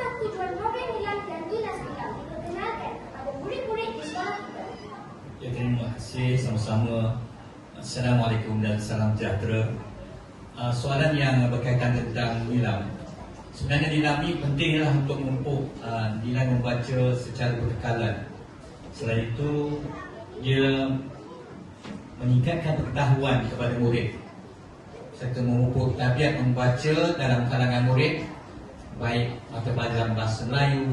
Apakah tujuan program Nilam dan Dinas Nilam diperkenalkan kepada murid-murid di sekolah kita? Ya, terima kasih sama-sama. Assalamualaikum dan salam sejahtera. Soalan yang berkaitan tentang Nilam. Sebenarnya Nilam ini pentinglah untuk memupuk nilai membaca secara berkekalan. Selain itu, dia meningkatkan pengetahuan kepada murid serta memupuk tabiat membaca dalam kalangan murid, baik mata pelajaran bahasa Melayu,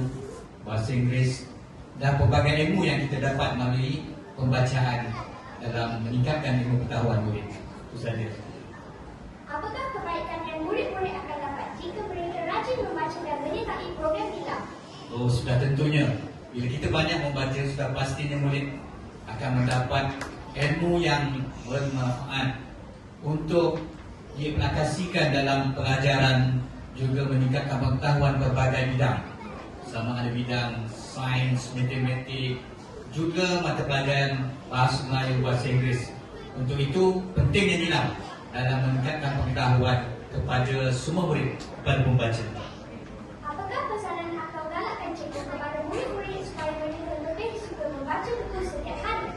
bahasa Inggeris dan pelbagai ilmu yang kita dapat melalui pembacaan dalam meningkatkan ilmu pengetahuan murid. Itu saja. Apakah kebaikan yang murid-murid akan dapat jika mereka rajin membaca dan menyertai program Nilam? Oh, sudah tentunya. Bila kita banyak membaca, sudah pastinya murid akan mendapat ilmu yang bermanfaat untuk diaplikasikan dalam pelajaran, juga meningkatkan pengetahuan berbagai bidang. Sama ada bidang sains, matematik, juga mata pelajaran bahasa Melayu, bahasa Inggeris. Untuk itu, pentingnya Nilam dalam meningkatkan pengetahuan kepada semua murid, kepada pembaca. Apakah pesanan atau galakan cikgu kepada murid-murid supaya mereka lebih suka membaca buku setiap hari?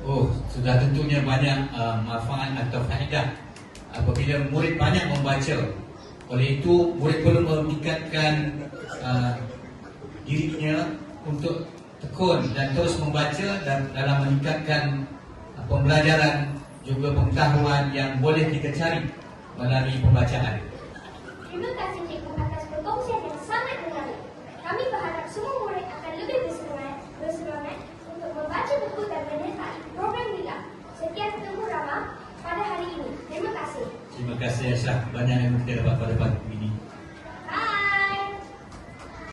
Oh, sudah tentunya banyak manfaat atau faedah apabila murid banyak membaca. Oleh itu, murid perlu meningkatkan dirinya untuk tekun dan terus membaca dan dalam meningkatkan pembelajaran juga pengetahuan yang boleh kita cari melalui pembacaan. Terima kasih cikgu atas perkongsian yang sangat menarik. Kami berharap semua murid akan lebih bersemangat untuk membaca buku dan menyertai program Nilam. Sekian Tengku Rama pada hari ini. Terima kasih. Terima kasih Aisyah, banyak yang kita dapat pada pagi ini.